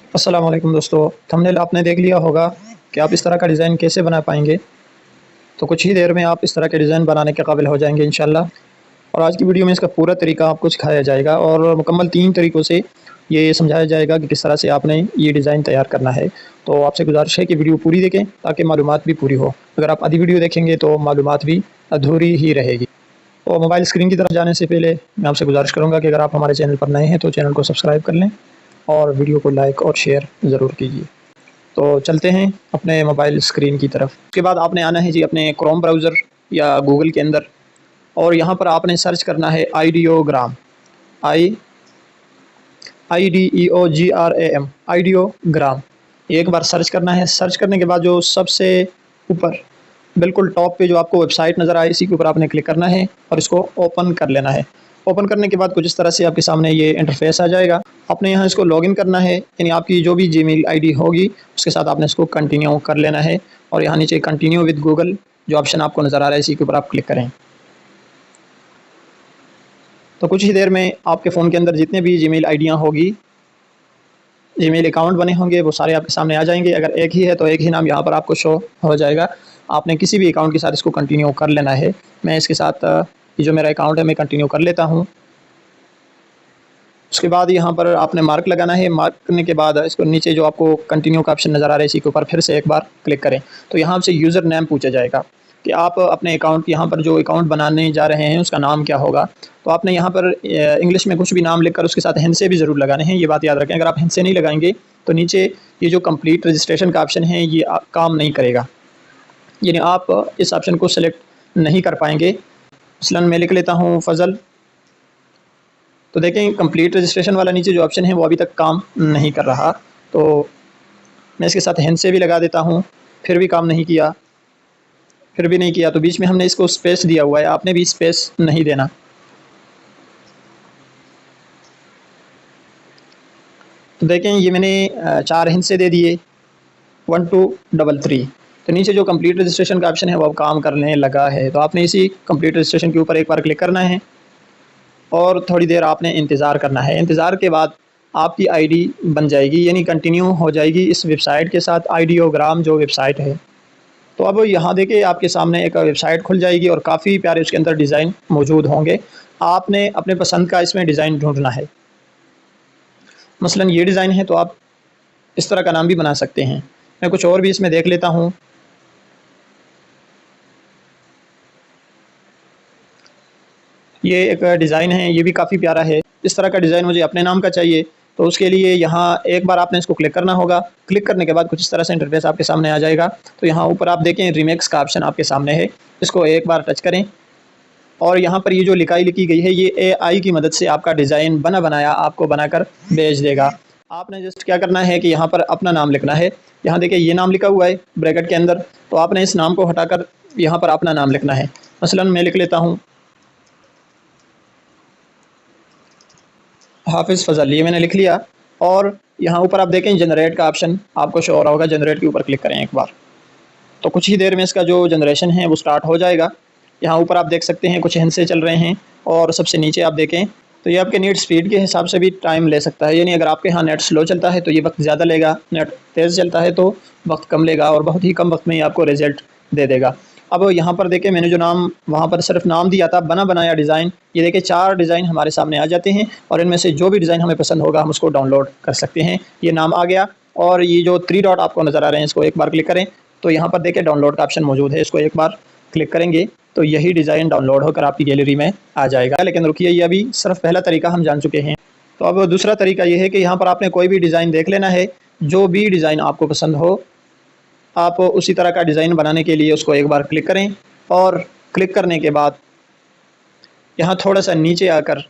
अस्सलाम वालेकुम दोस्तों, थंबनेल आपने देख लिया होगा कि आप इस तरह का डिज़ाइन कैसे बना पाएंगे। तो कुछ ही देर में आप इस तरह के डिज़ाइन बनाने के काबिल हो जाएंगे इंशाल्लाह। और आज की वीडियो में इसका पूरा तरीका आपको सिखाया जाएगा और मुकम्मल 3 तरीक़ों से ये समझाया जाएगा कि किस तरह से आपने ये डिज़ाइन तैयार करना है। तो आपसे गुजारिश है कि वीडियो पूरी देखें ताकि मालूमात भी पूरी हो। अगर आप आधी वीडियो देखेंगे तो मालूमात भी अधूरी ही रहेगी। और मोबाइल स्क्रीन की तरफ जाने से पहले मैं आपसे गुजारिश करूँगा कि अगर आप हमारे चैनल पर नए हैं तो चैनल को सब्सक्राइब कर लें और वीडियो को लाइक और शेयर ज़रूर कीजिए। तो चलते हैं अपने मोबाइल स्क्रीन की तरफ। उसके बाद आपने आना है जी अपने क्रोम ब्राउज़र या गूगल के अंदर, और यहाँ पर आपने सर्च करना है आइडियोग्राम, IDEOGRAM, आइडियोग्राम। एक बार सर्च करना है। सर्च करने के बाद जो सबसे ऊपर बिल्कुल टॉप पे जो आपको वेबसाइट नज़र आए, इसी के ऊपर आपने क्लिक करना है और इसको ओपन कर लेना है। ओपन करने के बाद कुछ इस तरह से आपके सामने ये इंटरफेस आ जाएगा। आपने यहाँ इसको लॉगिन करना है, यानी आपकी जो भी जीमेल आईडी होगी उसके साथ आपने इसको कंटिन्यू कर लेना है। और यहाँ नीचे कंटिन्यू विद गूगल जो ऑप्शन आपको नज़र आ रहा है, इसी के ऊपर आप क्लिक करें। तो कुछ ही देर में आपके फ़ोन के अंदर जितने भी जीमेल आईडियाँ होगी, जीमेल अकाउंट बने होंगे, वो सारे आपके सामने आ जाएंगे। अगर एक ही है तो एक ही नाम यहाँ पर आपको शो हो जाएगा। आपने किसी भी अकाउंट के साथ इसको कंटिन्यू कर लेना है। मैं इसके साथ ये जो मेरा अकाउंट है मैं कंटिन्यू कर लेता हूँ। उसके बाद यहाँ पर आपने मार्क लगाना है। मार्क करने के बाद इसको नीचे जो आपको कंटिन्यू का ऑप्शन नज़र आ रहा है, इसी के ऊपर फिर से एक बार क्लिक करें। तो यहाँ से यूज़र नेम पूछा जाएगा कि आप अपने अकाउंट, यहाँ पर जो अकाउंट बनाने जा रहे हैं उसका नाम क्या होगा। तो आपने यहाँ पर इंग्लिश में कुछ भी नाम लिखकर उसके साथ हिंसे भी ज़रूर लगाने हैं, ये बात याद रखें। अगर आप हिंसे नहीं लगाएंगे तो नीचे ये जो कंप्लीट रजिस्ट्रेशन का ऑप्शन है ये काम नहीं करेगा, यानी आप इस ऑप्शन को सिलेक्ट नहीं कर पाएंगे। मसलन मैं लिख लेता हूँ फ़ज़ल। तो देखें कंप्लीट रजिस्ट्रेशन वाला नीचे जो ऑप्शन है वो अभी तक काम नहीं कर रहा। तो मैं इसके साथ हिंसे भी लगा देता हूँ, फिर भी काम नहीं किया, फिर भी नहीं किया। तो बीच में हमने इसको स्पेस दिया हुआ है, आपने भी स्पेस नहीं देना। तो देखें ये मैंने 4 हिंसे दे दिए, 1 2 3 3। तो नीचे जो कंप्लीट रजिस्ट्रेशन का ऑप्शन है वो अब काम करने लगा है। तो आपने इसी कंप्लीट रजिस्ट्रेशन के ऊपर एक बार क्लिक करना है और थोड़ी देर आपने इंतज़ार करना है। इंतज़ार के बाद आपकी आईडी बन जाएगी, यानी कंटिन्यू हो जाएगी इस वेबसाइट के साथ, आइडियोग्राम जो वेबसाइट है। तो अब यहाँ देखिए आपके सामने एक वेबसाइट खुल जाएगी और काफ़ी प्यारे उसके अंदर डिज़ाइन मौजूद होंगे। आपने अपने पसंद का इसमें डिज़ाइन ढूंढना है। मसलन ये डिज़ाइन है तो आप इस तरह का नाम भी बना सकते हैं। मैं कुछ और भी इसमें देख लेता हूँ। ये एक डिज़ाइन है, ये भी काफ़ी प्यारा है। इस तरह का डिज़ाइन मुझे अपने नाम का चाहिए, तो उसके लिए यहाँ एक बार आपने इसको क्लिक करना होगा। क्लिक करने के बाद कुछ इस तरह से इंटरफेस आपके सामने आ जाएगा। तो यहाँ ऊपर आप देखें रीमेक्स का ऑप्शन आपके सामने है, इसको एक बार टच करें और यहाँ पर ये जो लिखाई लिखी गई है ये AI की मदद से आपका डिज़ाइन बना बनाया आपको बनाकर भेज देगा। आपने जस्ट क्या करना है कि यहाँ पर अपना नाम लिखना है। यहाँ देखिए ये नाम लिखा हुआ है ब्रैकेट के अंदर, तो आपने इस नाम को हटाकर यहाँ पर अपना नाम लिखना है। मसलन मैं लिख लेता हूँ हाफिज़ फ़ज़ल, ये मैंने लिख लिया। और यहाँ ऊपर आप देखें जनरेट का ऑप्शन आपको शो हो रहा होगा, जनरेट के ऊपर क्लिक करें एक बार। तो कुछ ही देर में इसका जो जनरेशन है वो स्टार्ट हो जाएगा। यहाँ ऊपर आप देख सकते हैं कुछ हिंसे चल रहे हैं और सबसे नीचे आप देखें तो ये आपके नेट स्पीड के हिसाब से भी टाइम ले सकता है, यानी अगर आपके यहाँ नेट स्लो चलता है तो ये वक्त ज़्यादा लेगा, नेट तेज़ चलता है तो वक्त कम लेगा और बहुत ही कम वक्त में ही आपको रिज़ल्ट दे देगा। अब यहाँ पर देखें मैंने जो नाम वहाँ पर सिर्फ नाम दिया था बना बनाया डिज़ाइन, ये देखें 4 डिज़ाइन हमारे सामने आ जाते हैं और इनमें से जो भी डिज़ाइन हमें पसंद होगा हम उसको डाउनलोड कर सकते हैं। ये नाम आ गया और ये जो 3 डॉट आपको नज़र आ रहे हैं इसको एक बार क्लिक करें तो यहाँ पर देखें डाउनलोड का ऑप्शन मौजूद है, इसको एक बार क्लिक करेंगे तो यही डिज़ाइन डाउनलोड होकर आपकी गैलरी में आ जाएगा। लेकिन रुकिए, ये अभी सिर्फ पहला तरीका हम जान चुके हैं। तो अब दूसरा तरीका ये है कि यहाँ पर आपने कोई भी डिज़ाइन देख लेना है, जो भी डिज़ाइन आपको पसंद हो आप उसी तरह का डिज़ाइन बनाने के लिए उसको एक बार क्लिक करें और क्लिक करने के बाद यहाँ थोड़ा सा नीचे आकर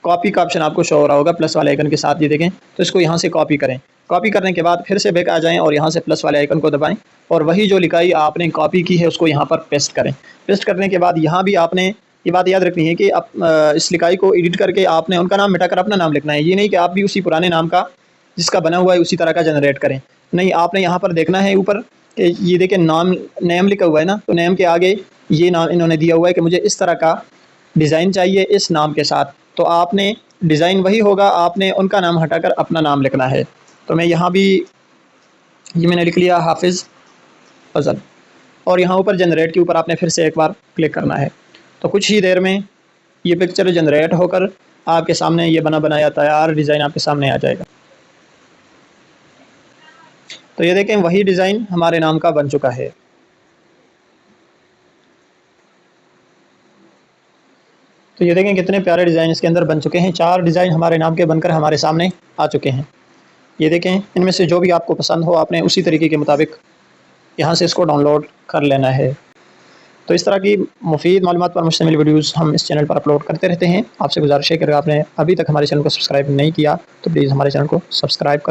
कॉपी का ऑप्शन आपको शो हो रहा होगा प्लस वाले आइकन के साथ, ये देखें। तो इसको यहाँ से कॉपी करें। कॉपी करने के बाद फिर से बैक आ जाएं और यहाँ से प्लस वाले आइकन को दबाएं और वही जो लिखाई आपने कॉपी की है उसको यहाँ पर पेस्ट करें। पेस्ट करने के बाद यहाँ भी आपने ये बात याद रखनी है कि आप इस लिखाई को एडिट करके आपने उनका नाम मिटाकर अपना नाम लिखना है। ये नहीं कि आप भी उसी पुराने नाम का जिसका बना हुआ है उसी तरह का जनरेट करें, नहीं। आपने यहाँ पर देखना है ऊपर ये देखें नाम नेम लिखा हुआ है ना, तो नेम के आगे ये नाम इन्होंने दिया हुआ है कि मुझे इस तरह का डिज़ाइन चाहिए इस नाम के साथ। तो आपने डिज़ाइन वही होगा, आपने उनका नाम हटाकर अपना नाम लिखना है। तो मैं यहाँ भी ये मैंने लिख लिया हाफिज़ फजल, और यहाँ ऊपर जनरेट के ऊपर आपने फिर से एक बार क्लिक करना है। तो कुछ ही देर में ये पिक्चर जनरेट होकर आपके सामने ये बना बनाया तैयार डिज़ाइन आपके सामने आ जाएगा। तो ये देखें वही डिज़ाइन हमारे नाम का बन चुका है। तो ये देखें कितने प्यारे डिज़ाइन इसके अंदर बन चुके हैं। 4 डिज़ाइन हमारे नाम के बनकर हमारे सामने आ चुके हैं। ये देखें, इनमें से जो भी आपको पसंद हो आपने उसी तरीके के मुताबिक यहाँ से इसको डाउनलोड कर लेना है। तो इस तरह की मुफीद मालूमात पर मुश्तमिल वीडियोज़ हम इस चैनल पर अपलोड करते रहते हैं। आपसे गुजारिश है कि अगर आपने अभी तक हमारे चैनल को सब्सक्राइब नहीं किया तो प्लीज़ हमारे चैनल को सब्सक्राइब कर